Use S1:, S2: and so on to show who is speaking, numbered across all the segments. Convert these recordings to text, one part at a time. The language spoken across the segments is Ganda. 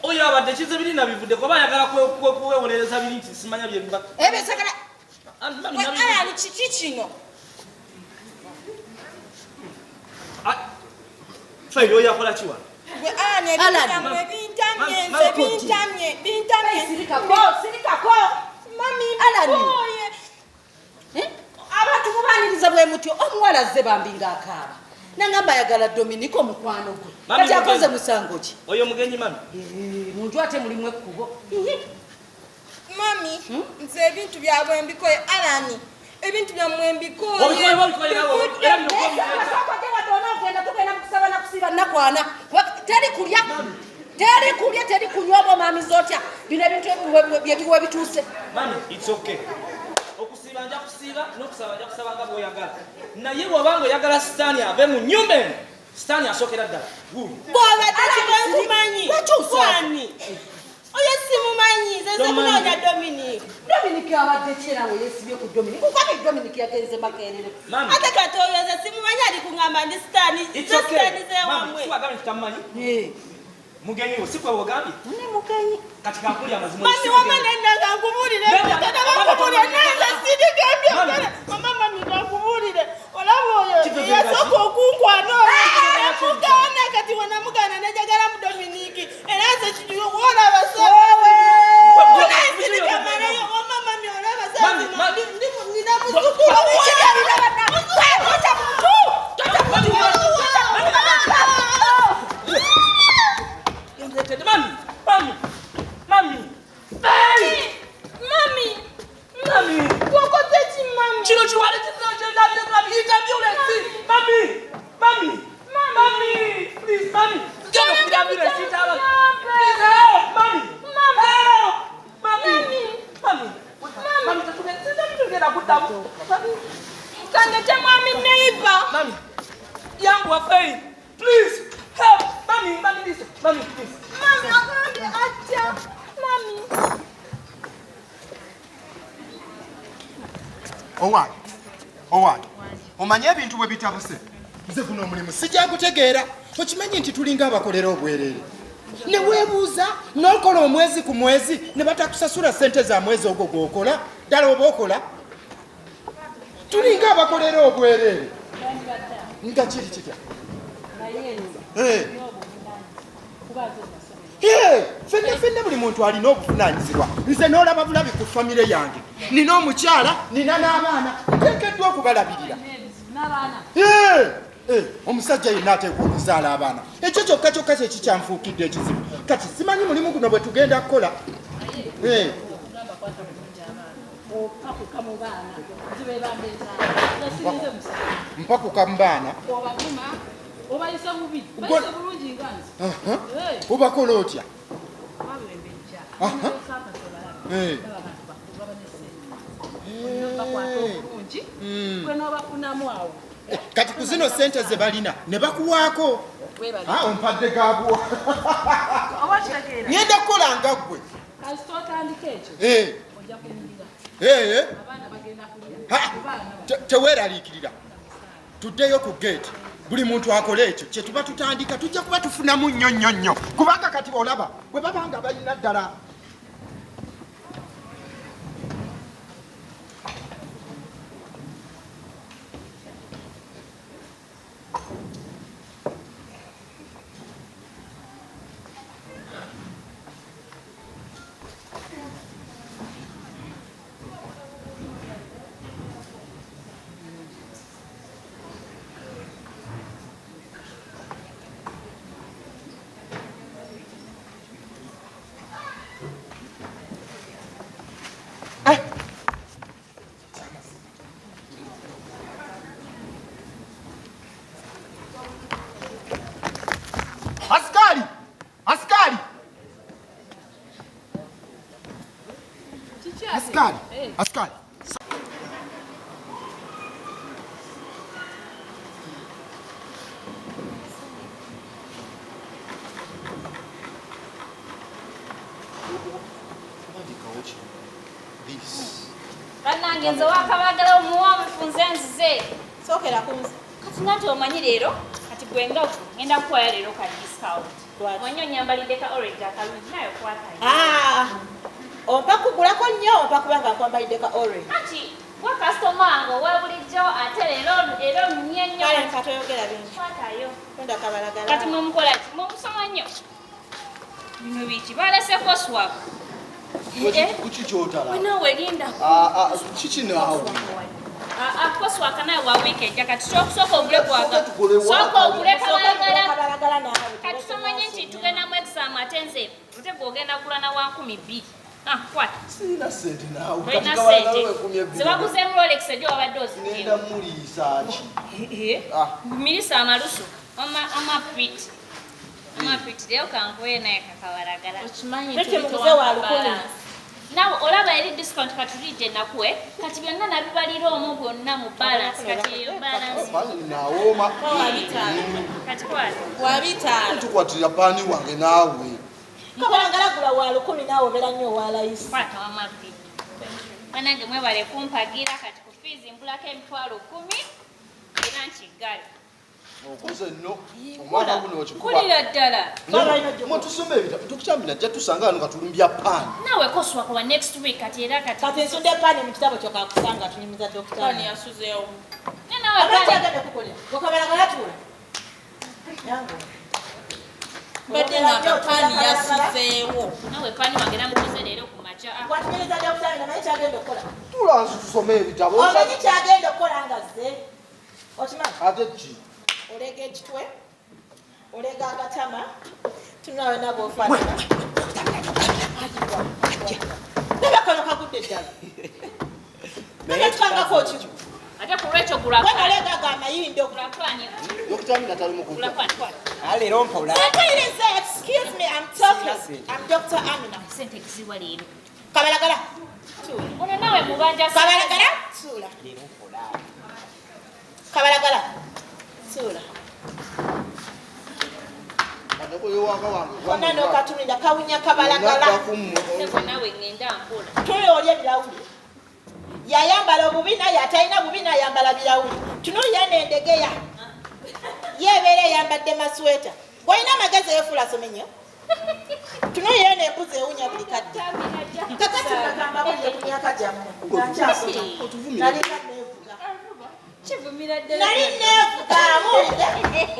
S1: Oyo abadde kize biri nabivudde kuba yagala kwewolereza biri nti simanya bye biba.
S2: Ebe sagala. Ani kiki kino?
S1: Fayi oyo akola kiwa?
S2: Gwe ani bintamye. Sirikako. Mami Alani. Abantu mubaniriza bwe mutyo omuwala azze bambi ng'akaaba. Nangamba yagala Dominico mukwano gwe. Kati akoze musango ki?
S1: Oyo mugenyi mami.
S2: Muntu ate mulimu ekkubo. Mami, nze ebintu byabwe mbikoye Alani. Ebintu byamwe mbikoye.
S1: Obikoye nawo. Era bino kwa
S2: tugenda kusaba na kusiba nakwana. Teri kulya. Teri kunywa bo mami zotya. Bino ebintu byebiwe bituse.
S1: Mami, it's okay. Okusiba nja kusiba n'okusaba nja kusaba nga bw'oyagala. Naye bw'obanga oyagala Sitaani ave mu nnyumba eno, Sitaani asokera ddala.
S2: Bw'obadde kibankumanyi. Kwani? Oyo simumanyi. Nze kunoonya Dominic. Dominic abadde kyera we yeesibye ku Dominic. Kukwani Dominic yagenze Makerere. Ate kati oyo nze simumanyi ali kuŋŋamba ndi Sitaani. Sitaani ze wamwe.
S1: Siwagambye tutamumanyi? Mugenyi wo sikwe wogambye?
S2: Mune mugenyi.
S1: Kati kakulya amazima.
S2: Mami wamane nanga nkubulire. Tata bakubulire nanga sidigambye. Mami nkubulire. Olaba oyo. Yasooka okunkwana oyo. Yamugaana kati wanamugaana nejagala mu Dominic. Era nze kijuyo kuwola abasaawe. Sidigamaleyo mami olaba saawe. Nina muzukulu. Mami! Wakotechi mami!
S1: Chino chiwale Mami! Please, mami! Get off the ambulance, sit down! Please help! Mami, together, put down.
S2: Kangete mami neighbor!
S1: Mami! Young Wafei! Please! Help! Mami, listen! Mami, please!
S2: Mami, I'm going to ask Mami!
S3: Owani. Omanye ebintu bwe bitabuse. Nze guno omulimu sijja gutegeera. Okimanyi nti tulinga abakolera obwerere. Ne weebuuza n'okola omwezi ku mwezi ne batakusasula ssente za mwezi ogwo gw'okola. Ddala oba okola. Tulinga abakolera obwerere. Nga kiri kitya? Fenna buli muntu alina obuvunaanyizibwa. Nze n'olaba bulabi ku famire yange. Nina omukyala, nina n'abaana. Nteekeddwa okubalabirira. Omusajja yenna ateekwa okuzaala abaana. Ekyo kyokka kye kikyanfuukidde ekizibu. Kati simanyi mulimu guno bwe tugenda kukola. Mpakuka mu baana. Obakola otya? Kati ku zino ssente ze balina ne bakuwaako. Ompadde gaabwo. Ngenda kukola nga ggwe. Teweeraliikirira. Tuddeyo ku geeti. Buli muntu akola ekyo kye tuba tutandika tujja kuba tufunamu nnyo. Kubanga kati olaba bwe babanga balina ddala. Askari.
S4: Banange nze wakabagala omuwa mufunze nzize. Sokera kunze. Kati nati omanyi leero kati gwenga ngenda kukwaya leero ka discount. Mwenyo nyambalidde ka orange akalungi nayo kwatayo.
S2: Ompa kugulako nnyo ompa kubanga nkwambalidde ka orange.
S4: Kati gwe customer wange owa bulijjo ate leero nnye nnyo.
S2: Kale katoyogera bingi.
S4: Kwatayo.
S2: Tunda kabalagala.
S4: Kati mumukola ki? Mumusoma nnyo. Bino biki baleseko swap.
S3: Kuki kyotala?
S4: Wenawe linda.
S3: Kiki naawe?
S4: Koswaka naye wa weekend kati soka ogule gwaga. Soka ogule kabalagala. Kati somanye nti tugenda mu exam ate nze ate gwogenda gula na 1,200. Kwata.
S3: Sina sente naawe.
S4: Wena sente. Sewaguze mu Rolex ejo wabadde ozitema.
S3: Nenda muliisa ki?
S4: Milisa amalusu. Amapit. Leo kankuwe naye kakabalagala.
S2: Okimanyi tulimuze wa 1,000.
S4: Nawe olaba eri discount katulidde nakuwe kati byonna nabibalira omu byonna mu balance kati eyo balance
S3: nawooma
S4: kati kwata
S2: wabitaano
S3: tukwatira paani wange naawe
S2: kabalagala gula wa 1,000 naawe obeera nnyo owalayisi
S4: kwata wamapi banange mwebale kumpagira kati ku fees mbulako emitwalo 10 era nkiggale
S3: okoze nno omwana guno
S4: kulira ddala
S3: mwetusoma ebitabo tukukyambi najja tusanga wano katulumbya paani
S4: nawe koswaka wa next week kati era
S2: kati nsudde paani mu kitabo kyokakusanga tunyumiza dokitaani
S4: yasuzeewo
S2: nenaweagenda kukolera gokabalagala tuula yangu
S5: badde nga paani yasuzeewo
S4: nawe paani wange namukoze leero ku makya
S2: watunyumiza dokitaani namanyi kyagenda okukola
S3: tulansi tusome ebitabo
S2: omanyi kyagenda okukola nga zze okimanyi
S3: ate ki
S2: olega ekitwe olega agatama tunawe nabo ofaanana nebakano kagudde ddala nayetukangako kiku
S4: ate ku lwekyo gulapani
S2: olega ago amayindo
S3: yokutamina tali mukuta
S1: leero mpola
S2: excuse me I'm talking I'm Dr. Amina
S4: sente kiziwa leero
S2: kabalagala
S4: ono nawe mubanja
S2: kabalagala tuula kabalagala tuula konna n'okatumira kawunya kabalagala
S4: nawe ngenda mpola
S2: tuyo oli ebirawuli yayambala obubi naye atalina bubi nayambala birawuli tunuulira n'endegeya yeebeera eyambadde masweta gwolina amagezi eyefuula somenyo tunuulira n'embuzi ewunya buli kadde kakati bagamba bulire ku myaka gyammwe nalinga neevuga nali neevuga amuwulire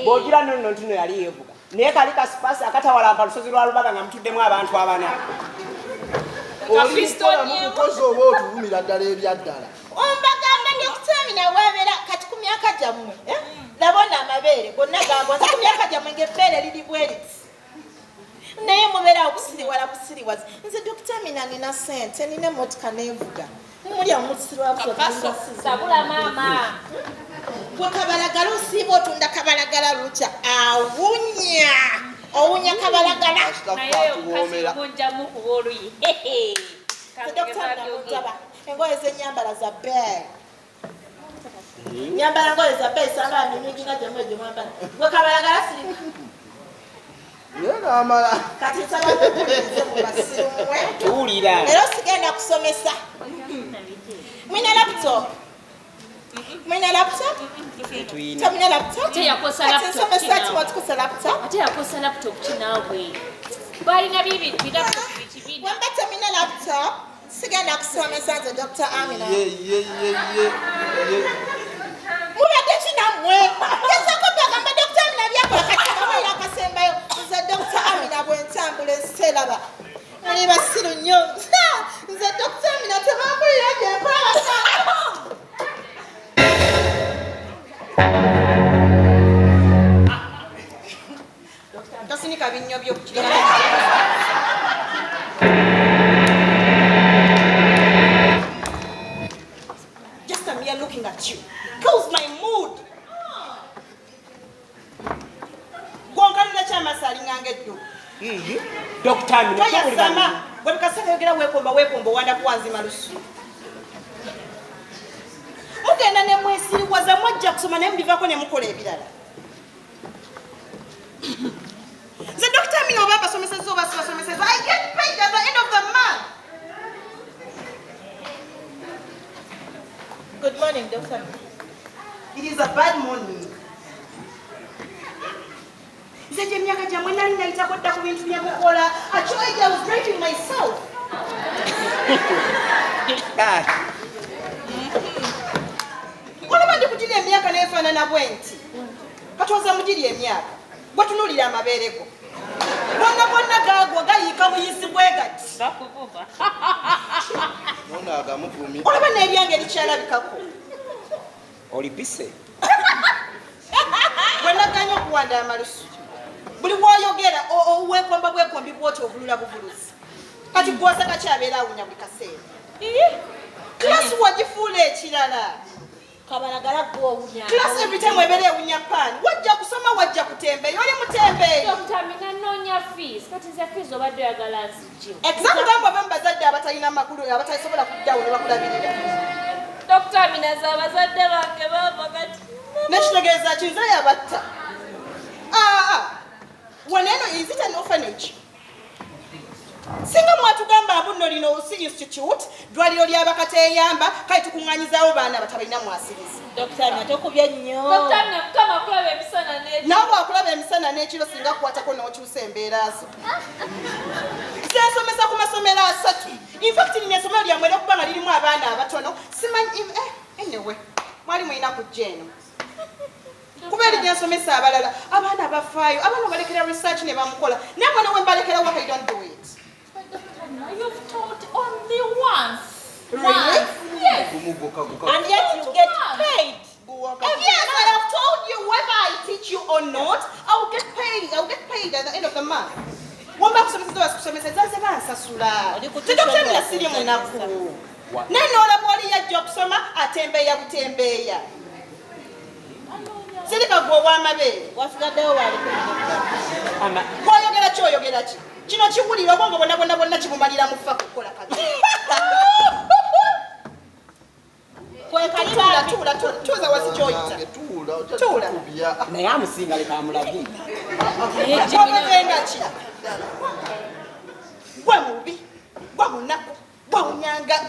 S1: bw'ogira nonno ntino yali yeevuga naye kali kasipasi akatawalampa lusozi lwa lubaga nga mutuddemu abantu abana
S3: olikola mukukozi oba otuvumira ddala ebyaddala
S2: ombagamba nekutamina wabeera kati ku myaka gyammwe nabona amabeere gonna gagonza ku myaka gyammwe ngaebbeere liri bweriti naye mubeera okusiriwala busiriwazi nze dokitamina nina sente nina emotoka neevuga mulya
S4: sabula maama
S2: gwe kabalagala osiiba otunda kabalagala lukya awunya owunya kabalagala
S4: naye okasi mujjamu kuba oluyi
S2: dokitamina engoye zenyambala za bel nyambala ngoye za bel sanga mimigina gyemwe gyemwambala gwe kabalagala sirika
S3: yenamala
S2: kati nsaba mukulize mu basirumwe
S1: tuwulira
S2: era osigenda kusomesa mwina laptop mwina laptop tamina laptop
S4: teyakosa
S2: kati nsomesa timotikusa laptop
S4: ate yakosa laptop kinaawe balina bilaptop bikibina
S2: wamba tamina laptop sigenda kusomesa nze Dr. Amina mubadde kinammwe gesako bagamba Dr. Amina byakola kati kamwera akasembayo nze Dr. Amina bwentambula enseraba muli basiru nnyo nze Dr. Amina tebambulira gyenkola basanga tosinika binnyo byokukira just I'm here looking at you kills my mood gwonkalira kyamasali ngange eddu toyasama bwe bukasana yogera weekomba wanda kuwanzima lusu mugenda ne mwesiriwaza mwajja kusoma naye mubivako ne mukola ebirala nze Dr. Amina oba basomeseza oba sibasomeseza I get paid at the end of the month. Good morning, Dr. Amina. It is a bad morning. Nze gye emyaka gyamwe nali nayitako dda ku bintu bye mukola. Actually, I was driving myself. Olaba ndi kugira emyaka neefaanana bwe nti katoza mugiri emyaka gwetunuulira amabeere go gonna gonna gaagwo gayiika buyisi bwe gati olaba n'ebyange likyalabikako
S1: olipise
S2: bwe naganya okuwanda amalusu buli bw'oyogera weekomba bwekombi bwoti obulula buvuluzi kati gwoza kakyabeera awunya buli kaseera kilasi wagifuula ekirala
S5: kabalagala gwowunya
S2: kilasi every time ebeera ewunya paani wajja kusoma wajja kutembeeyi oli mutembeeyi
S4: Nonya fees. Kati za fees obadde oyagala nzijjo.
S2: example gambo abamu bazadde abatalina makulu abatasobola kuddawo ne bakulabirira
S4: Dr. Minaza abazadde bange bava kati.
S2: nekitegeeza kinze yabatta waneno is it an orphanage singa mwatugamba mbuno lino osi institute dwaliro lyabakateeyamba kale tukuŋŋaanyizaawo baana batabalina mwasirizi
S5: Dr. Natokubye nnyo.
S4: Dr. Mukama kulaba emisana n'ekiro.
S2: naawe wakulaba emisana n'ekiro singa kukwatako n'okyusa embeera zo zensomesa ku masomero 3 infact nina essomero lyammwe eryokuba nga lirimu abaana abatono simanyi anyway mwali mulina kujja eno kuba eri gyensomesa abalala abaana abafaayo abaana balekera research ne bamukola namwe newe mbalekera waka you don't do it.
S4: You've taught only once.
S2: Really?
S4: Once. Yes.
S5: And yet you get paid.
S2: Yes, I have told you whether I teach you or not, I'll get paid. I'll get paid at the end of the month. Wamba kusomesa kusomesa zaze bansasula. Tidokutera siri munaku. Neno olabwali yajja okusoma atembeeya butembeeya. Sirika gwe ow'amabeere.
S5: Wasigaddewo wali
S2: Kwayogera kyoyogera ki? Kino kiwulira obwongo bonna kibumalira mu ffa kukola kati. Tuuza wasi kyoyita. Tuula.
S6: naye amusinga leka amulabye
S2: Wamuvenga ki? Gwe mubi, gwe munaku, gwe munyanga.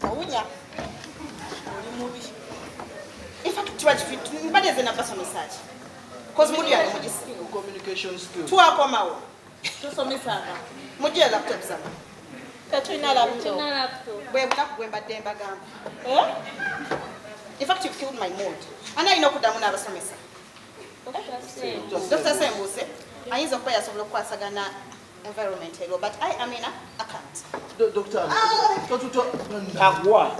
S5: owunya.
S2: In fact, mbadde nze nabasomesa ki? Kozi muli yali mugisi.
S3: Communication skills.
S2: Twakomawo.
S5: Tosomesanga.
S2: Mugire laptop zammwe.
S5: Tetulina laptop.
S4: Tulina laptop.
S2: Bwe bunaku bwe mbadde mbagamba. In fact, you've killed my mood. Ani alina okuddamu n'abasomesa. Dr. Sembuse, ayinza okuba yasobola okukwasagana environment ero, but I am in a can't.
S3: Doctor,
S1: agwa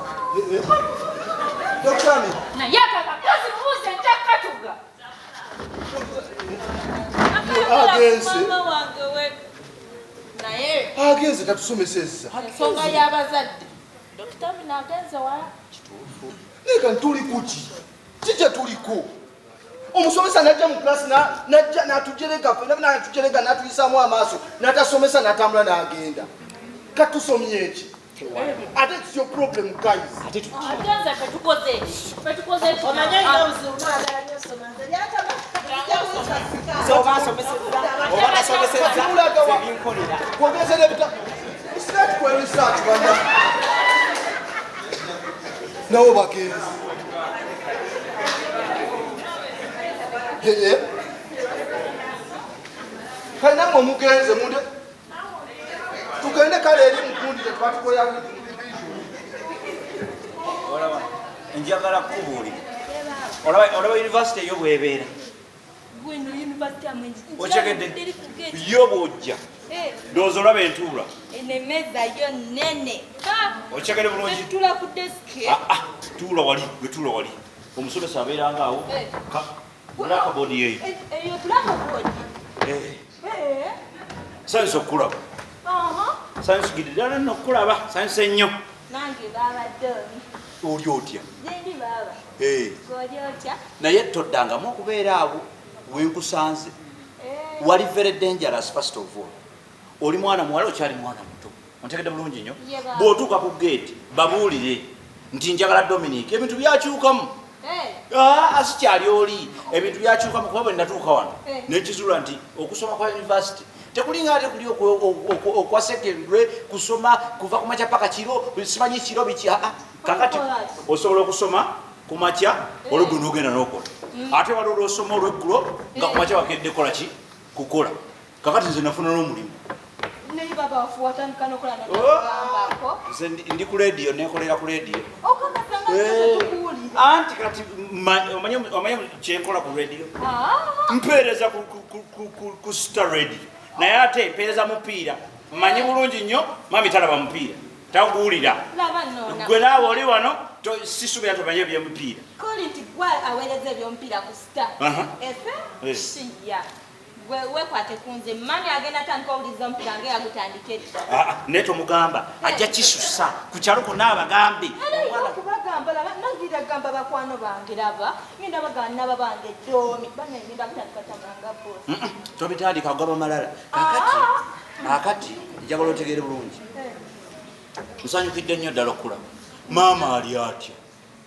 S3: Doctor,
S4: Naye akakakozi mubuuze ntakkatuga.
S3: agenze.
S5: Mama wange we. Naye
S3: agenze tatusomeseza.
S5: ensonga y'abazadde. Dr. Mina agenze wala.
S3: Leka tuli kuki? Kije tuliko. Omusomesa najja mu class najja natujereka fena natujereka natuyisaamu amaaso natasomesa natambula n'agenda. Katusomye eki? Ate it's your problem guys.
S4: Agenze petukoze. Petukoze ki?
S2: Omanyi olina obuzibu mwagala nnyo soma nze lyatama.
S6: oba asomeseza ebinkolera
S3: Kwogezera ebita. It's not for research bana. Nawo bagenzi. Kale namwe mugenze munde. Tugende kale eri mukundi tetwatukoya bintu.
S1: olaba njagala kubuulira olaba university eyo bwebeera
S5: Gwino university amwenzi.
S1: okyegedde yo bwojja ndowooza olaba entuula
S5: Enemeza yo nene.
S1: okyegedde bulungi
S5: Tula ku desk.
S1: tuula wali wetuula wali omusomesa abeeranga awo blakabodi yeyo
S5: Eyo blackboard.
S1: sanyusa okukulaba sanyusigidde ddala nno okukulaba sanyusa ennyo
S5: Nange babadde oli.
S1: oli otya
S5: Zendi baba. Goli otya?
S1: naye toddangamu okubeera awo wenkusanze wali very dangerous first of all oli mwana muwala okyali mwana muto ontegedde bulungi nnyo bw'otuuka ku gate babuulire nti njagala Dominic ebintu byakyukamu asikyali oli ebintu byakyukamu kuba bwe natuuka wano nekizuula nti okusoma kwa university tekulinga ate kuli okwa secondary kusoma kuva ku makya paka kiro simanyi kiro biki kakati osobola okusoma ku makya olugendo ogenda n'okola ate waliwo lwosoma olweggulo nga kumakya wakedde kola ki kukola kakati nze nafuna n'omulimu nze ndi ku lediyo nekolera ku lediyo anti kati omanyi kyenkola ku lediyo mpeereza ku star radio naye ate mpeereza mupiira mmanyi bulungi nnyo mami talaba mupiira taguwulira gwe naawe oli wano sisubira tomanye ebyomupiira
S2: wekwate kunze mami agenda atandika owuliza omupiira nga yagutandike
S1: naye tomugamba ajja kisusa ku kyalo konna abagambe
S2: okubagamba nangira gamba bakwano bange raba ngenda bagana naba bange doomi banagenda kutandika tamanga bosi
S1: tobitandika agaba malala akati njagala otegeere bulungi nsanyukidde nnyo ddala okulaba maama ali atya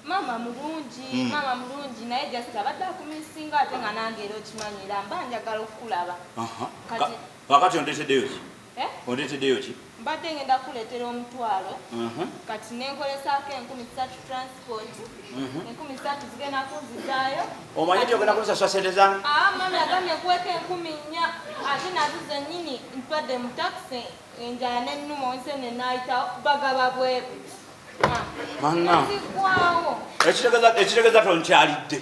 S2: mama mulungi naye jasita abadde akumisinga ate nga nange era okimanyira mba njagala okukulaba
S1: kakati ondeeteddeyo ki ondeeteddeyo ki
S2: mbadde ngenda kuleetera omutwalo kati nenkolesaako 13 transport 13 zigenda kunzizaayo
S1: omanyi nti ogenda kunsasula sente zange
S2: mami agamye kuweka 10 ate nazo zennyini ntwadde mu takisi enjala nennuma onsene naayitawo bagaba bwebu
S1: ekitegeeza tonkyalidde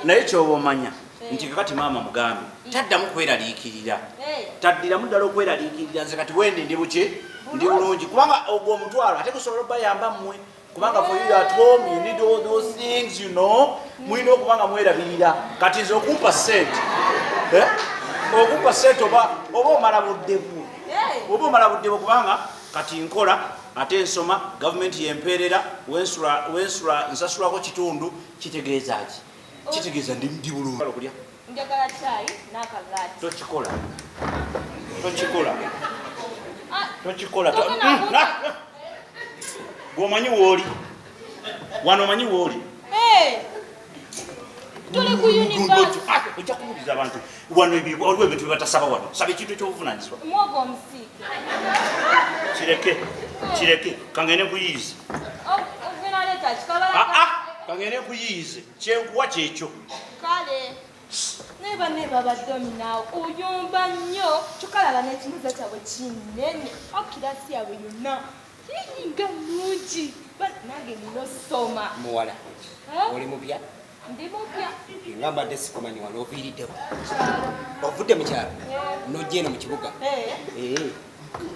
S1: naye kyoba omanya nti kakati maama mugambe taddamu kweraliikirira taddiramu ddala okweraliikirira nze kati wendi ndi buki ndi bulungi kubanga ogwo omutwalo ate gusobola okubayamba mmwe kubanga for you at home you need all those things you know mulina okubanga mwerabirira kati nze okumpa sente okumpa sente oba omala buddebu kubanga kati nkola ate ensoma gavumenti yempeerera wensula nsasulako kitundu kitegeeza ki kitegeeza ndi bulungi okulya
S2: njagala chai n'akagaati
S1: tokikola gwomanyi wooli wano omanyi wooli
S2: tuli ku university
S1: ojja kubuuliza abantu wano waliwo ebintu byebatasaba wano saba ekintu ekyobuvunanyizibwa
S2: mwogo omusiike
S1: kireke kangende kuyiize
S2: ogenaleeta kikabala
S1: kangende kuyiize kyenkuwa kyekyo
S2: kale neba badominaawo oyomba nnyo tukalaba n'ekimiza kyabwe kinene okirasi yabwe yonna yiyiga nungi nange ninosoma
S6: muwala oli mupya
S2: ndi mupya
S6: nga mbadde sikumanyi wano oviiriddewo ovudde mu kyalo nojja eno mu kibuga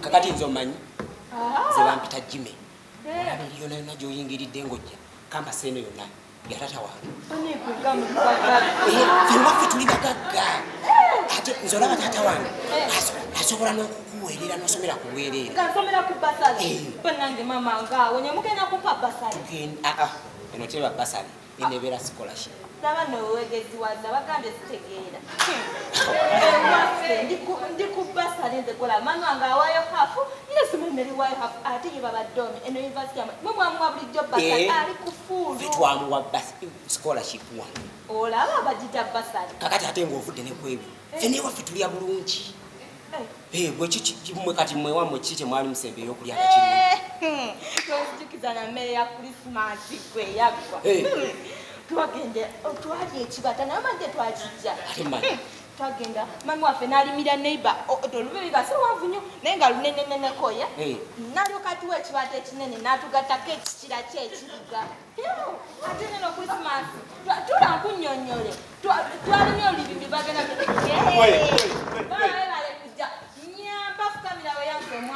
S6: kakati nze omanyi ze bampita jime olabiri yona yonna gy'oyingiridde ng'ojja kamba seeno yonna yatata wange fenwaffe tuli bagagga ate nze olaba tata wange asobola n'okukuweerera n'osomera ku bwereere
S2: nsomera ku basale banange mama ngaawe nyemugenda kumpa basale
S6: eno teba basale enebeera scholarship
S2: saba nowegeziwaza bagambye zitegeera ewaffe ndi ku basale nze kola mami wange awaayo hafu nesomemeri waayo hafu ate ye babadoomi eno university yamwe mwe mwamuwa bulijjo basale ali ku fuulu
S6: fetwamuwa scholarship wange
S2: olaba bagita basale
S6: kakati ate ngaovudde nekwebyo fene ewaffe tulya bulungi bwekimwe kati mwewammwe kiki kyemwali musembe ey'okulya kakiri
S2: tozijukiza na mmere ya krisimasi gwe yaggwa twagende twali ekibata naye manje twakijja twagenda mami waffe n'alimira neiba olubiriba si wanvu nnyo naye nga lunenenenekoya nalyoka tuwa ekibata ekinene n'atugattako ekikira kye ekibuga ate neno krisimasi tulankunnyonnyole twalimye olubimbi bagenda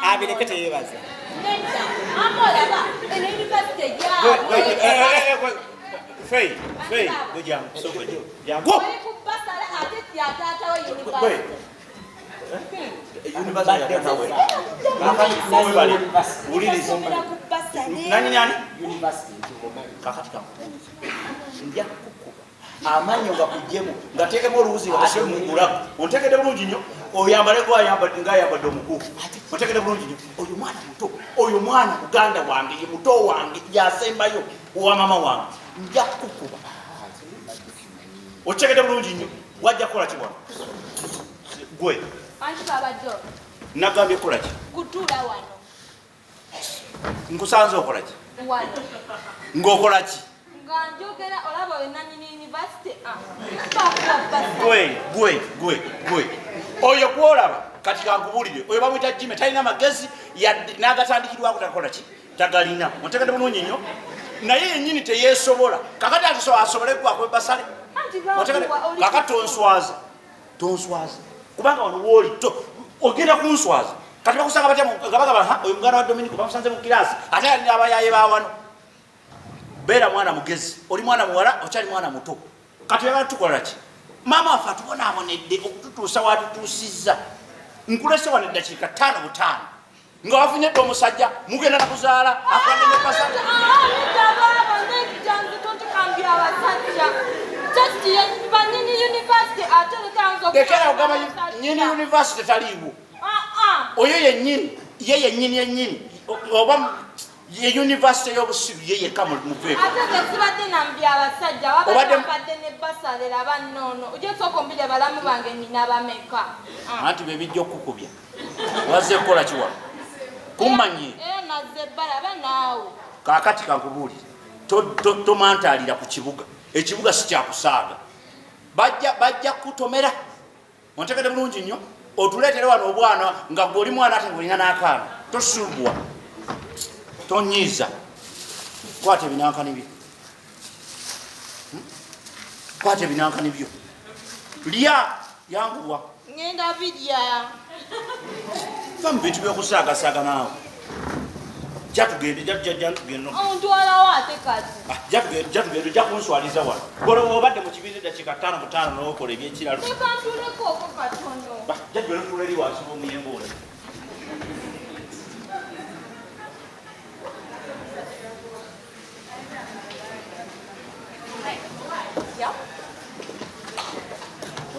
S6: abireke teyebaza
S1: amanyo gakujjemu ngateekemu oluwuzi ngatasmugulaku ontegedde bulungi nnyo oyambaleko ngaayambadde omukuufu ontegedde bulungi nnyo oyo mwana muto oyo mwana muganda wange ye muto wange yasembayo owa mama wange nja kukuba otegedde bulungi nnyo wajja kukola ki wano gwe nagambye kukola ki
S2: kutuula wano
S1: nkusanze okola ki
S2: wano
S1: ng'okola ki
S2: Ganjogera olaba wenanyini university.
S1: Gwe. Oyo kwolaba kati kankubulire. Oyo bamwita Jimmy talina magezi n'agatandikirwako takola ki? Tagalina. Ontegedde bulungi nnyo. Naye yennyini teyeesobola. Kakati ati asobole kwako basale. Kakati tonswaza. Kubanga wano woli ogenda kunswaza. Kati bakusanga batya gabaga oyo muganda wa Dominic bamusanze mu kirasi. Ate alina abayaye bawano. Beera mwana mugezi. Oli mwana muwala okyali mwana muto. Kati baba tukola ki? Mama afa tubonaabonedde okututuusa watutuusizza. Nkulese wano eddakiika 5 nga wafunyedde omusajja mugenda na kuzaala akwadde ne pasajja. Lekera ogamba nyini university taliiwo. Oyo yennyini oba ye university y'obusiru ye yekka muveeko.
S2: Ate tesibadde nambye abasajja wabadde ne basalera bannono ojja sooka ombire balamu bange nina bameka.
S1: Anti bebijja okukubya. Wazze kukola kiwa? Kummanye.
S2: Nazze balaba naawe.
S1: Kaakati kankubuulire. Tomantaalira ku kibuga. Ekibuga si kyakusaaga. Bajja kutomera. Ontegedde bulungi nnyo. Otuleetere wano obwana nga gw'oli mwana ate ng'olina n'akaana. Tosuubwa. Tonyiiza. Kwata ebinankani byo. Kwata ebinankani byo. Lya yanguwa.
S2: Ngenda bidya.
S1: Va mu bintu by'okusaagasaaga naawe. Jatugende.
S2: Ontwalawo ate kati.
S1: Jatugende ojja kunswaliza wano. Golo obadde mu kibiina eddakiika 5 n'okola ebyekiralo.
S2: Tekantuleko oko katono.
S1: Jatugende tuula eri wansi w'omuyengo ole.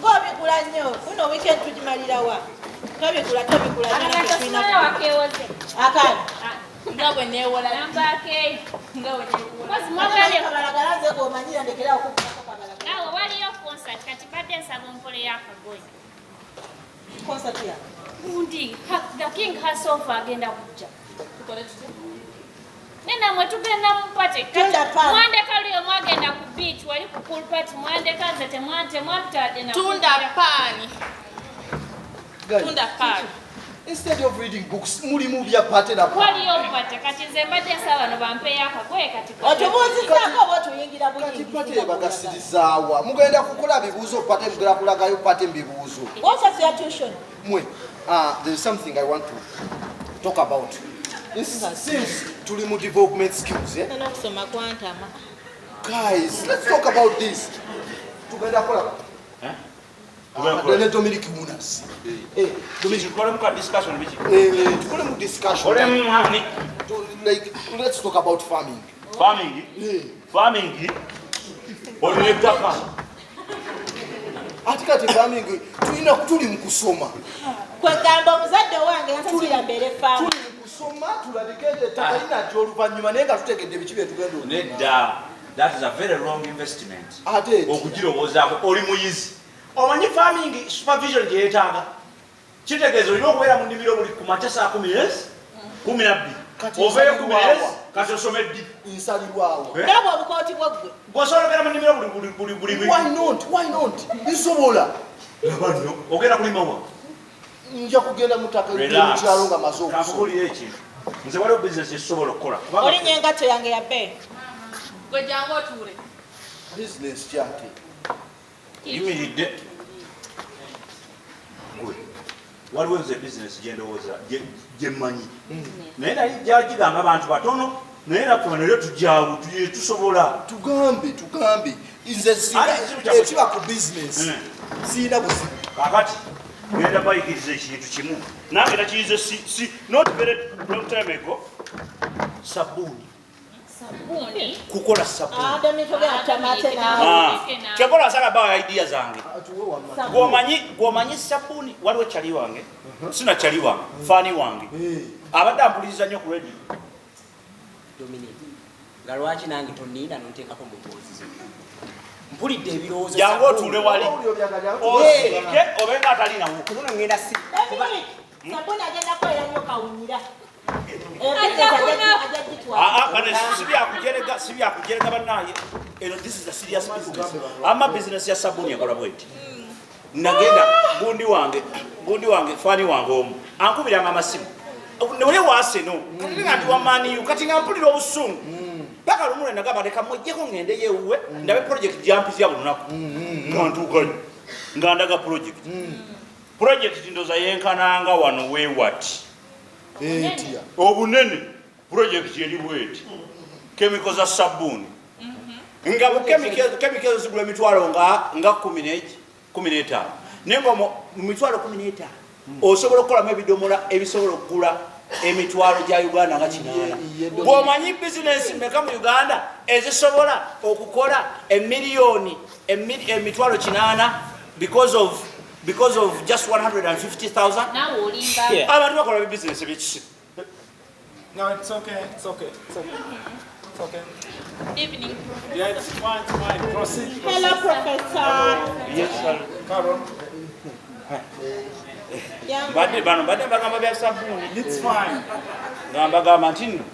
S2: Ng'obigula nnyo, kuno weekend tugimalirawa. Tobigula akaana. Nga bwe neewola. Kabalagala nze g'omanyira ndekera okukubako kabalagala.
S4: Naawe waliyo concert kati badde nsaba ompole y'akagoye.
S2: Concert ya?
S4: Gundi, the king herself agenda kujja. Tukole tutya? Nena mwe tugenda mu party. Mwandeka lyo mwagenda ku beach wali ku pool party mwandeka nze temwatadde na
S2: Tunda pani.
S7: Instead of reading books, mulimu bya party na
S4: waliyo party kati nze mbadde nsaba no bampe y'akagoye kati.
S2: Otubuuzizzaako oba tuyingira
S7: kati party bagasirizawa. Mugenda kukola bibuuzo party mugenda kulagayo party mbibuuzo.
S2: What's your tuition?
S7: Mwe, there is something I want to talk about. Since tuli mu development skills,
S2: N'okusoma kwantama.
S7: guys, let's talk about this. Tugenda kola. Dominic Munas.
S1: Dominic, tukole mu discussion biki?
S7: Tukole mu discussion. Like, let's talk about farming. Farming?
S1: Olina ettaka.
S7: Ati kati farming tuli mu kusoma.
S2: Kwegamba omuzadde wange yansasira mbere faamu.
S7: Tuli mu kusoma tulabike ettaka linajja oluvannyuma naye nga tutegedde biki bye tugenda.
S1: Nedda. That is a very wrong investment.
S7: Ate
S1: okugirowoozaako oli muyizi. Omanyi farming supervision gye yeetaaga. Kitegeeza olina okubeera mu nnimiro buli ku makya saa 12. Oveeyo ku meezi kati osome ddi.
S7: Nsalirwawo.
S2: Nabwe obukooti bwaggwe.
S1: Gwosobola okugenda mu nnimiro buli.
S7: Why not? Nsobola.
S1: Labanno ogenda kulima wa?
S7: Nja kugenda mu ttaka ly'omukyalo nga maze okusoma.
S1: Kakubuulira ekintu. Nze waliwo bizinesi esobola okukola.
S2: Olinya engatto yange ya bbeeyi. Gwe jangu otuule.
S7: Business kyate.
S1: Yimiridde. Waliwo nze bizinesi gye ndowooza gye mmanyi. Naye nali gyagigamba abantu batono naye naffe nayo tujyawo tusobola.
S7: Tugambe. Nze ekiba ku business. Siina buzibu.
S1: Kakati ngenda bayigiriza ekintu kimu. Nange nakiyize not very long time ago. Sabbuuni. Kukola sabbuuni. Kyekola asala bawa idea zange. Gwomanyi sabbuuni waliwo kyali wange. Sina kyali wange. Faani wange. Abadde ampuliriza nnyo ku radio.
S6: Dominic, nga lwaki nange toniina n'onteekako mu buuzizo. Mpulidde ebirowoozo.
S1: Jangu otuule wali. Osike obenga atalinawo.
S6: Kuno ngenda si.
S2: sabuni agenda kwera nnyo kawunyira
S1: sibyakujerega bannaye eno this is a serious business ama business ya sabuni yakola bweti nagenda gundi wange fani wange omu ankubiranga amasimu nole waseno katinga ndi wamaniyu kati nga mpulira obusungu paka lumule nagamba leka mujjeko ngende yewuwe ndabe project jampizya bulunaku kantuukanyo nga ndaga project ndoza yenkananga wano wewati obunene project eri bweti chemical za sabuni nga chemical zigula emitwalo nga 15 nenga mu mitwalo 15 osobola okukolamu ebidomola ebisobola okugula emitwalo gya Uganda nga 8 bw'omanyi bizinesi meka mu Uganda ezisobola okukola emitwalo 8 because of just 150,000
S4: nawe olimba
S1: abantu bakola bizinesi ebikisi.
S3: No, it's okay.
S4: evening
S3: Yeah, it's fine. Proceed.
S2: hello professor
S1: Yes, sir.
S3: Carol.
S1: Bano bagamba bya sabuni.
S3: It's fine.
S1: Bagamba nti nno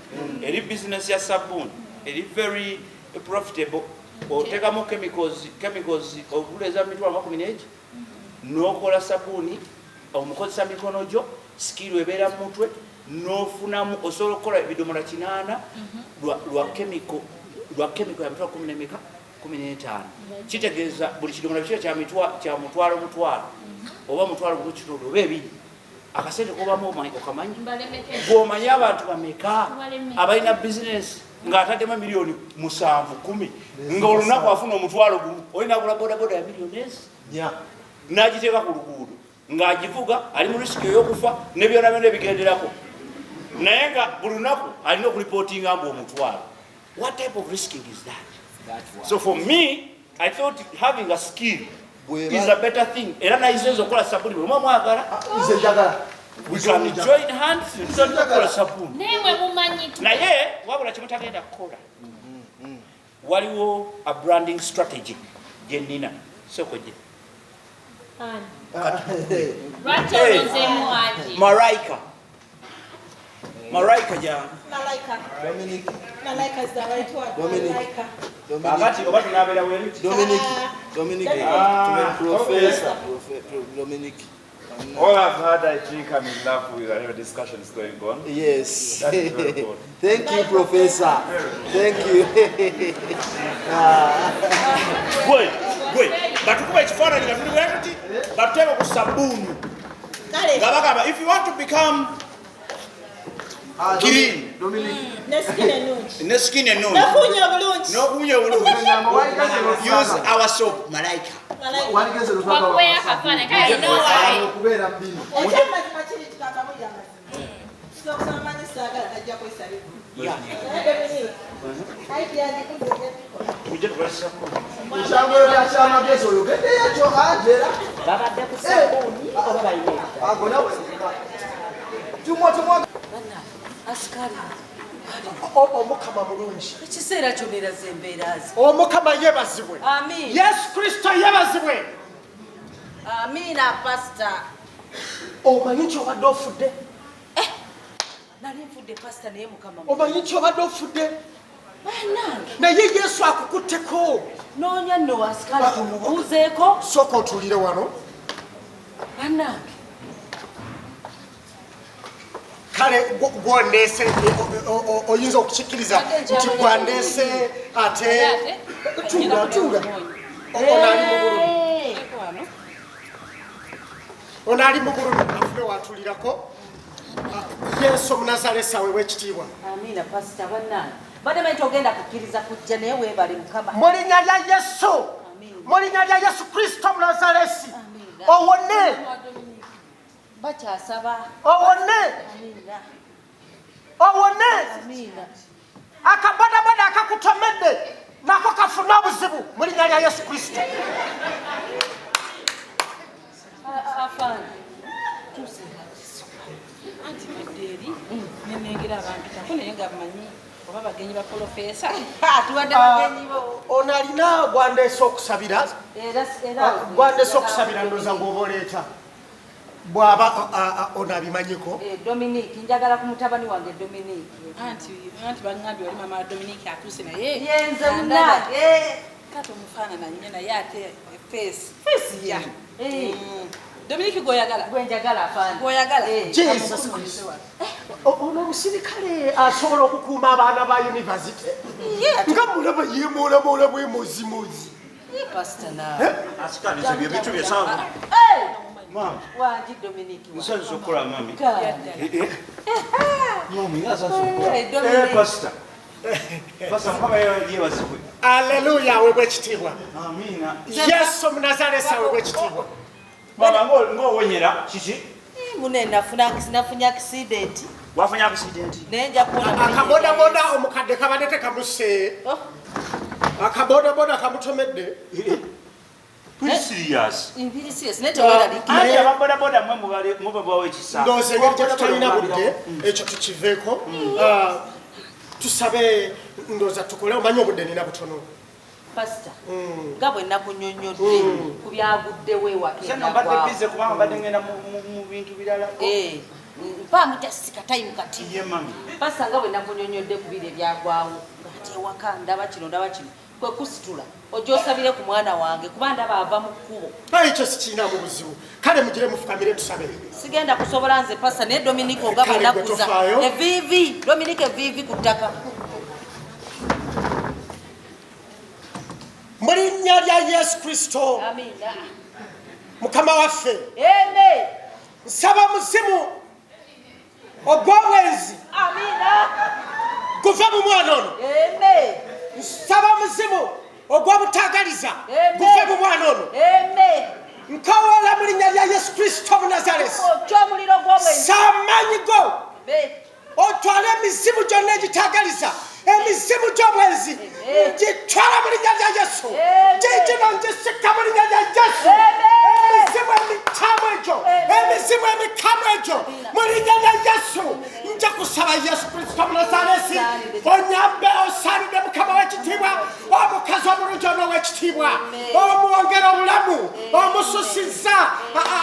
S1: eri business ya sabuni eri very profitable. Otekamu chemicals okuleza mitwalo 18 n'okola sabuni omukozesa mikono gyo skill ebeera mu mutwe n'ofunamu osobola okukola ebidomola 8 lwa chemical ya mitwalo 15 kitegeeza buli kidomola kyo kya mutwalo oba mutwalo gukitundu oba ebiri akasente kobamu okamanyi bw'omanyi abantu bameka abalina bizinesi ng'ataddemu miliyoni 7-10 nga olunaku afuna omutwalo gumu olina kugula bodaboda ya miliyoni n'agiteeka ku luguudo ng'agivuga ali mu risiki ey'okufa ne byonna byonna ebigenderako naye nga buli lunaku alina okulipootinga mbu omutwalo. What type of risking is that? So for me, I thought having a skill is a better thing. Era nayizenza okukola sabuni bwe mwagala we can join hands tukola sabuni
S4: newe mumanyi
S1: naye wabula kimutagenda kukola waliwo a branding strategy gye nnina soko gye
S4: lwaki olonzeemu wangi
S1: Malaika jange
S2: Malaika is the right word. Malaika.
S1: kakati oba tunabeera weru
S7: Dominic,
S3: Professor.
S7: Dominic.
S8: All I've heard, I think I'm in love with whatever discussion is going on.
S7: Yes.
S8: That is very good.
S7: Thank you, Professor. Thank you.
S1: gwe batukuba ekifaananyi nga tuli bwetuti batuteeka ku sabuni nga bagamba if you want to become green
S2: Ne skin ennungi.
S1: n'okuwunya obulungi use our soap Malaika.
S4: wakuweyo akafaananyi kale nowaye
S7: okubeera mbino
S2: Ekyamazima kiri kikakamuli amazima. Sokusoma manyi saagala najja kwesalimu.
S1: tujje tukozesa
S7: ekyangwero byakyamagezi oyo gedeyakyo ajera
S6: babadde ku sabuni oba balina
S7: agonawe
S9: asikali
S3: Omukama mulungi.
S9: ekiseera kyo neeraze embeerazi
S3: Omukama yebazibwe.
S9: amiina
S3: Yesu Kristo yebazibwe.
S9: amiina pasita
S3: Omanyi kyobadde ofudde?
S9: nali nfudde pasita naye mukama
S3: Omanyi kyobadde ofudde?
S9: banange
S3: Naye Yesu akukutteko.
S9: noonya nno asikali tumubuuzeeko
S3: Sooka otuulire wano.
S9: banange
S3: Kale gwandeese oyinza okukikkiriza nti gwandeese ate tunga ono ali mu bulumi afube watuulirako. Yesu Omunazaalesi aweebwa ekitiibwa.
S9: amiina pasita banange badde manyi togenda kukkiriza kujja naye weebale mukama
S3: Mu linnya lya Yesu, mu linnya lya Yesu Kristo Omunazaalesi owone
S9: bakyasaba
S3: owone
S9: amiina
S3: akabadabada akakutomedde nako kafune obuzibu mu linnya lya Yesu Kristo.
S9: afaani
S5: anti baddeeri nenengera abantu tako naye nga bamanyi oba bagenyi ba profesa
S9: tubadde bagenyi bo
S3: Ono alina gwandeese okusabira,
S9: era
S3: gwandeese okusabira ndooza ng'oba oleeta. bwaba onabimanyiko
S9: Dominique njagala ku mutabani wange Dominique
S5: anti bangambye oli mama Dominique atuse naye
S9: yenze muna
S5: kato mufana na nyina yate face ya Dominique goyagala
S9: gwenjagala afana
S5: goyagala
S3: Jesus Christ ono musirikale asobola okukuuma abaana ba university nga mulaba yemoolamola bwe mozimuzi
S9: pastor na
S1: Asikaniza byo bitu byesanvu. Mama.
S9: Wanji Dominique.
S1: Nsanze okukola mami. Mami
S9: Dominique.
S1: Pastor. Pastor kama yeye wasibwe.
S3: Hallelujah we bwekitibwa.
S1: Amina.
S3: Yesu Mnazaresa we bwekitibwa.
S1: Mama ngo wenyera chichi.
S9: Mune nafunya accident.
S1: Wafanya accident.
S9: Nenja kuona
S3: akaboda boda omukadde kabadete kamuse. Akaboda kamutomedde.
S1: Pretty serious.
S9: Very serious. Nete wala diki.
S1: Ani ababoda mube bwawe kisa.
S3: Ndoze ngeri tutayina budde ekyo tukiveko. Tusabe ndoza tukole omanyi obudde nina butono.
S9: Pastor. Gabwe nakunyonyodde kubyagudde wewa kenda.
S1: Sena mbadde bize kubanga mbadde ngenda mu bintu birala.
S9: Pamu tasika time kati.
S1: Ye mami.
S9: Pastor gabwe nakunyonyodde kubire byagwawo. Ngate waka ndaba kino. Kwe kusitula ojosabire ku mwana wange kubanda bava mu kkubo
S3: ekyo sikina mu buzibu kale mugire mufukamire tusabe
S9: sigenda kusobola nze pasa ne Dominique ogabwe nakuza evivi Dominique evivi kutaka
S3: muri nnya lya Yesu Kristo
S9: amina
S3: mukama waffe
S9: amen
S3: nsaba musimu ogw'obwenzi
S9: amina
S3: guva mu mwana ono
S9: amen
S3: nsaba musimu ogw'obutagaliza guve mu mwana ono nkawoola mu linnya lya Yesu Kristo Omunazaresi s'amaanyi go otwala emizimu gyonna egitagaliza emizimu gy'obwenzi gitwala mu linnya lya Yesu gigino ngisika mu linnya lya Yesu emizimu emikamu egyo emizimu emikamu egyo mu linnya lya Yesu nja kusaba Yesu Kristo Omunazaresi onyambe osalide mukama w'ekitiibwa omukazi omulungi ono w'ekitiibwa omwongera obulamu omususizza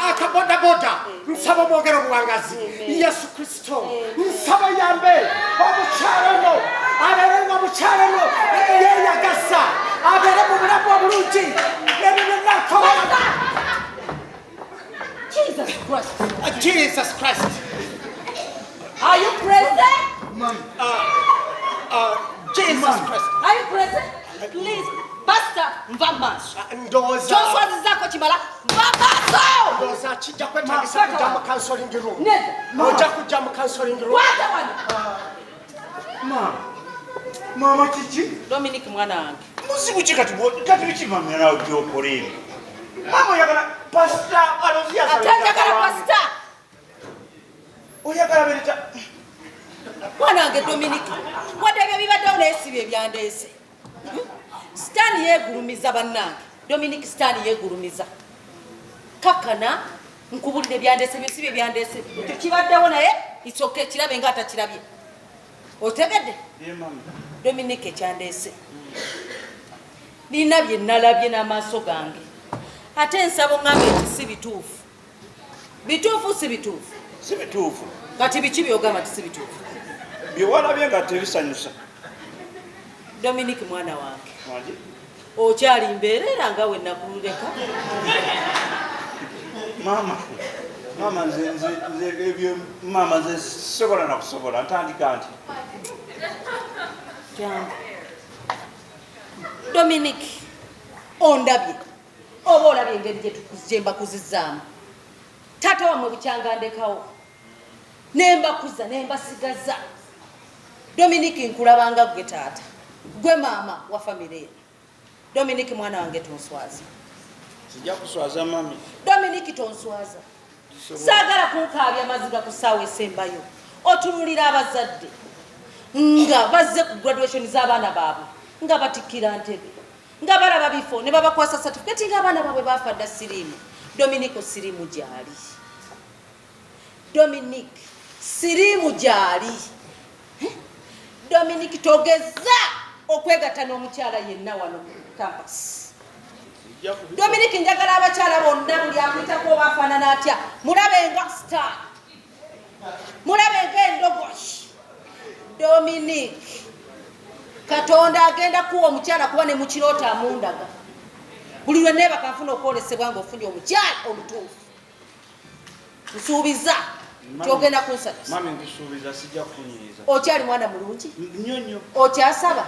S3: akabodaboda nsaba omwongera obuwangazi Yesu Kristo nsaba yambe omukyalo ono abeere ng'omukyalo ono yeeyagasa abeere mu bulamu obulungi ebinennakola Jesus Christ.
S9: Are you present?
S3: Mom. Jesus Christ.
S9: Are you present? Please, Pastor Mvamaso.
S3: Ndoza.
S9: Joshua zako chimala. Mvamaso.
S3: Ndoza chija kwetagisa kuja mu counseling room. Noja kuja mu counseling room.
S9: Wata wana.
S1: Mama chichi.
S9: Dominique mwana wange.
S1: Musibu chikati bichimamira nawe byokoleni. Mama yakala pastor alozia
S9: sana. Atanga pastor.
S1: Oyagala berita.
S9: Mwana wange Dominique. Wadebe bibadde oneesibye byandese. Stani yegulumiza bannange. Dominique Stani yegulumiza. Kakana nkubulire byandese byosibye byandese. Tukibaddewo naye isoke kirabe nga atakirabye. Otegedde?
S1: Mama.
S9: Dominique kyandese. Nina bye nalabye n'amaaso gange. Ate nsabo ngambe nti si bituufu. Bituufu si bituufu.
S1: Si bituufu.
S9: Kati biki byogamba nti si bituufu.
S1: Byewalabye nga tebisanyusa.
S9: Dominique mwana wange.
S1: Wangi?
S9: Okyali mbeerera nga we nakuleka.
S1: Mama nze sobola na kusobola ntandika nti.
S9: Dominique ondabye oba olabye engeri gye mbakuzizaamu taata wamwe bukyangandekawo nembakuza nembasigaza Dominique nkulabanga gwe taata gwe maama wa famire Dominique mwana wange tonswaza
S1: sijja kuswaza mami
S9: Dominique tonswaza saagala kunkaabya maziga ku ssaawa esembayo otunulira abazadde nga bazze ku graduation z'abaana baabwe nga batikira ntebe nga balaba bifo ne babakwasa certificate nga abaana baabwe bafa dda siriimu Dominique siriimu gyali Dominique siriimu gyali Dominique togeza okwegatta n'omukyala yenna wano ku campus Dominic njagala abakyala bonna buli akuyitako oba afaanana atya mulabe nga star mulabe ng'endogoshi Dominic Katonda agenda kuwa omukyala kuba ne mukiroota amundaga buli lwe neebaka nfuna okwolesebwa ng'ofunye omukyala omutuufu nsuubiza kyogenda kunsanyusa
S1: mami nkusuubiza sijja kukunyiriza
S9: okyali mwana mulungi
S1: nnyo nnyo
S9: okyasaba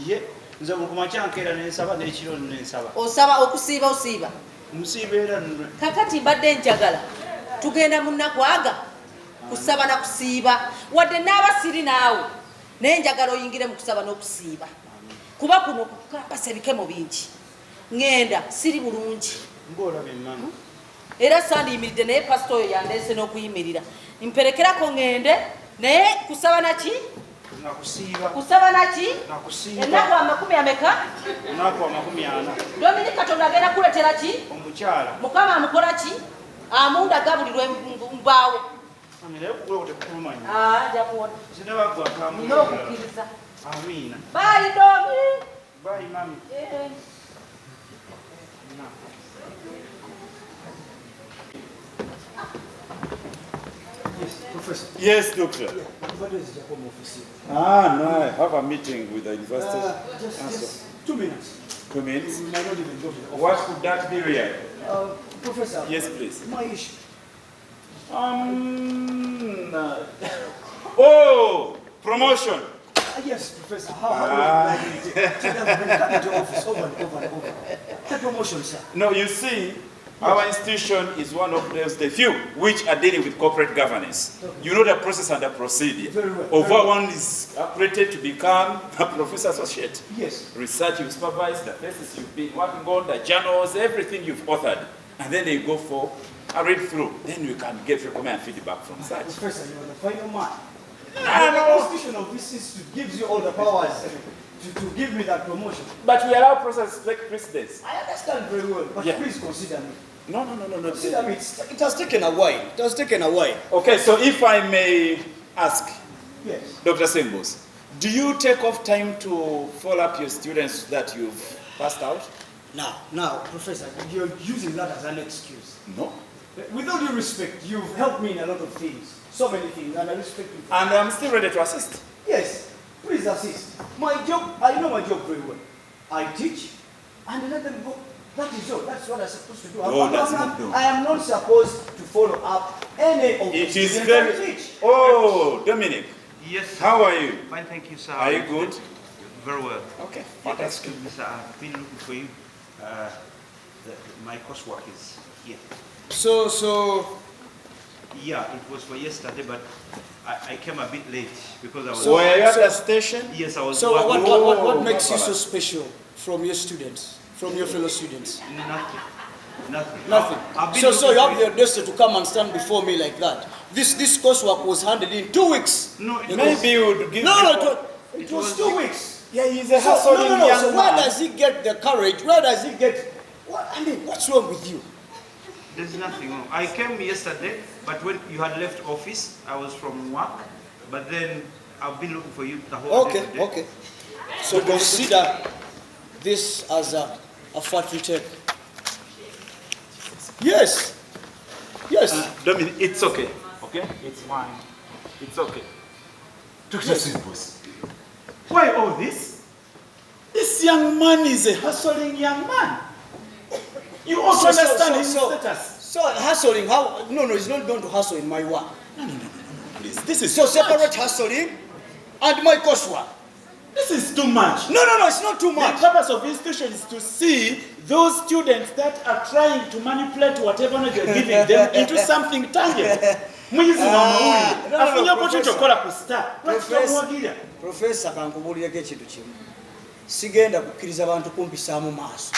S1: ye nze kumakyankeera nensaba n'ekiro nensaba
S9: osaba okusiiba osiiba
S1: musiiba era
S9: kakati mbadde njagala tugenda mu nnakwaga kusaba na kusiiba wadde naaba siri naawe naye njagala oyingire mu kusaba n'okusiiba kuba kuno kukampasa ebikemo bingi ŋŋenda siri bulungi
S1: ng'olabye mama
S9: era sandiyimiridde naye pasita oyo yandeese n'okuyimirira mperekerako ŋŋende naye kusaba naki
S1: nakusiiba
S9: kusaba naki
S1: nakusiiba
S9: ennaku amakumi ameka
S1: ennaku 40
S9: Dominic Katonda agenda kuleetera ki
S1: omukyala
S9: mukama amukola ki amundaga buli lwe mbaawo
S1: naye kugula tekukumanya
S9: nja kuwona
S1: zinebagwakamu
S9: nina okukkiriza
S1: amiina
S9: bayi Domi
S1: bayi mami
S8: Professor. Yes, doctor. No, I have a meeting with the university.
S10: Just 2 minutes.
S8: 2 minutes?
S10: We might not even go to the office.
S8: What could that be, really?
S10: Professor.
S8: Yes, please.
S10: My issue.
S8: Oh, promotion.
S10: Yes, Professor. How do you like it? Come into the office over and over and over. The promotion, sir.
S8: No, you see, our institution is one of the few which are dealing with corporate governance. You know the process and the procedure.
S10: Very well.
S8: Of one is upgraded to become a professor associate.
S10: Yes.
S8: Research you supervise, the thesis you've been working on, the journals, everything you've authored. And then they go for a read through. Then you can get recommend feedback from such.
S10: Professor, you are the final man.
S8: No.
S10: The constitution of this institute gives you all the powers to give me that promotion.
S8: But we allow process to take precedence.
S10: I understand very well, but please consider me.
S8: No.
S10: Consider me. It has taken a while. It has taken a while.
S8: Okay, so if I may ask,
S10: yes,
S8: Dr. Sembos, do you take off time to follow up your students that you've passed out?
S10: Now, Professor, you're using that as an excuse.
S8: No.
S10: With all due respect, you've helped me in a lot of things. So many things, and I respect you.
S8: And I'm still ready to assist.
S10: Yes, please assist. My job, I know my job very well. I teach, and let them go. That is all. That's what I'm supposed to do. I am not supposed to follow up any of the students I teach.
S8: Oh, Dominic.
S1: Yes.
S8: How are you?
S1: Fine, thank you, sir.
S8: Are you good?
S1: Very well.
S8: Okay.
S1: Fantastic. Sir, I've been looking for you. My coursework is here.
S10: So.
S1: Yeah, it was for yesterday, but I came a bit late because I was.
S8: Were you at the station?
S1: Yes, I was.
S10: So what makes you so special from your students, from your fellow students? Nothing. So you have the audacity to come and stand before me like that. This coursework was handled in 2 weeks.
S1: No,
S8: maybe you would give.
S10: It was 2 weeks.
S8: Yeah, he's a hustling young man.
S10: So where does he get the courage? Where does he get? What's wrong with you?
S1: There's nothing wrong. I came yesterday, but when you had left office, I was from work. But then I've been looking for you the whole day today.
S10: Okay. So consider this as a fat retake. Yes.
S8: Dominic, it's okay. Okay? It's fine. It's okay.
S10: Dr. Simples.
S8: Why all this? This young man is a hustling young man. You also understand his status.
S10: So hustling, how? No, he's not going to hustle in my work.
S8: No. Please, this is
S10: so separate hustling and my coursework.
S8: This is too much.
S10: No, it's not too much.
S8: The purpose of the institution is to see those students that are trying to manipulate whatever knowledge you're giving them into something tangible.
S10: Professor, kankubulireko ekintu kimu. Sigenda kukkiriza abantu kumpisaamu maaso.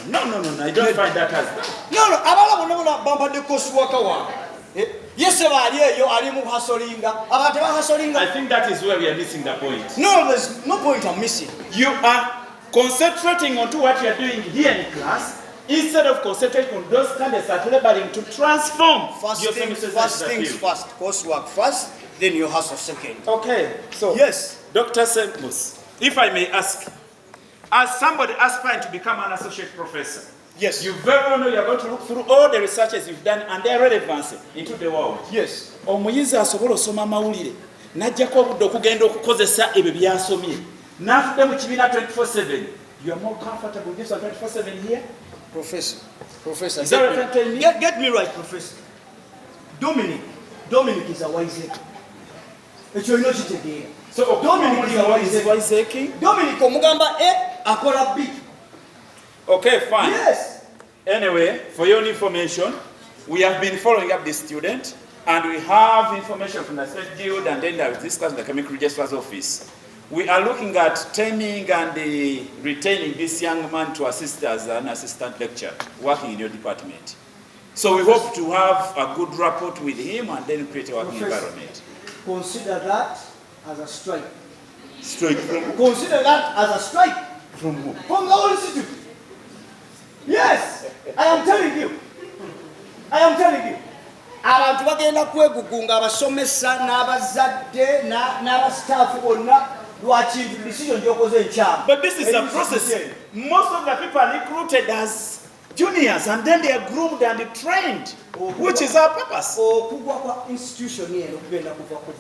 S8: No, I don't find that as that.
S10: No, abala bonna bambadde coursework wange. Yese baali eyo ali mu hasolinga. Abantu bahasolinga.
S8: I think that is where we are missing the point.
S10: No, there's no point I'm missing.
S8: You are concentrating on what you are doing here in class instead of concentrating on those candidates that are laboring to transform
S10: First things first. Coursework first, then you hustle second.
S8: Okay, so
S10: yes,
S8: Dr. Sempus, if I may ask, as somebody aspiring to become an associate professor,
S10: Yes.
S8: you very well know you are going to look through all the researches you've done and their relevance into the world.
S10: Yes.
S8: Omuyizi asobola osoma amawulire n'ajjako obudde okugenda okukozesa ebyo by'asomye n'atudde mu kibiina 24/7. You are more comfortable with this one 24/7 here?
S10: Professor,
S8: Is that what you're telling me?
S10: get me right, Professor. Dominic is a wise. It's your again.
S8: So
S10: Dominic is a wise. Dominic omugamba akola B.
S8: Okay, fine.
S10: Yes.
S8: Anyway, for your information, we have been following up this student, and we have information from the State Guild, and then I will discuss in the Chemical Registrar's office. We are looking at taming and retaining this young man to assist as an assistant lecturer working in your department. So we hope to have a good rapport with him and then create a working environment.
S10: Consider that as a strike.
S8: Strike from?
S10: Consider that as a strike.
S8: From who?
S10: From the whole institute. Yes, I am telling you. I am telling you. Abantu bagenda kwegugunga abasomesa n'abazadde n'abastaafu bonna lwaki decision gyokoze enkyama.
S8: But this is a process. Most of the people are recruited as juniors and then they are groomed and trained, which is our purpose.
S10: Okugwa kwa institution eno kugenda kuva ku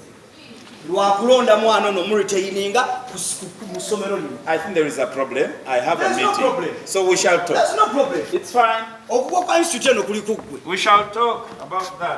S10: lwakulonda mwana ono muretaininga ku ssomero lino.
S8: I think there is a problem. I have a meeting.
S10: There's no problem.
S8: So we shall talk.
S10: There's no problem.
S8: It's fine.
S10: Okugwa kwa institute eno kuli kuggwe.
S8: We shall talk about that.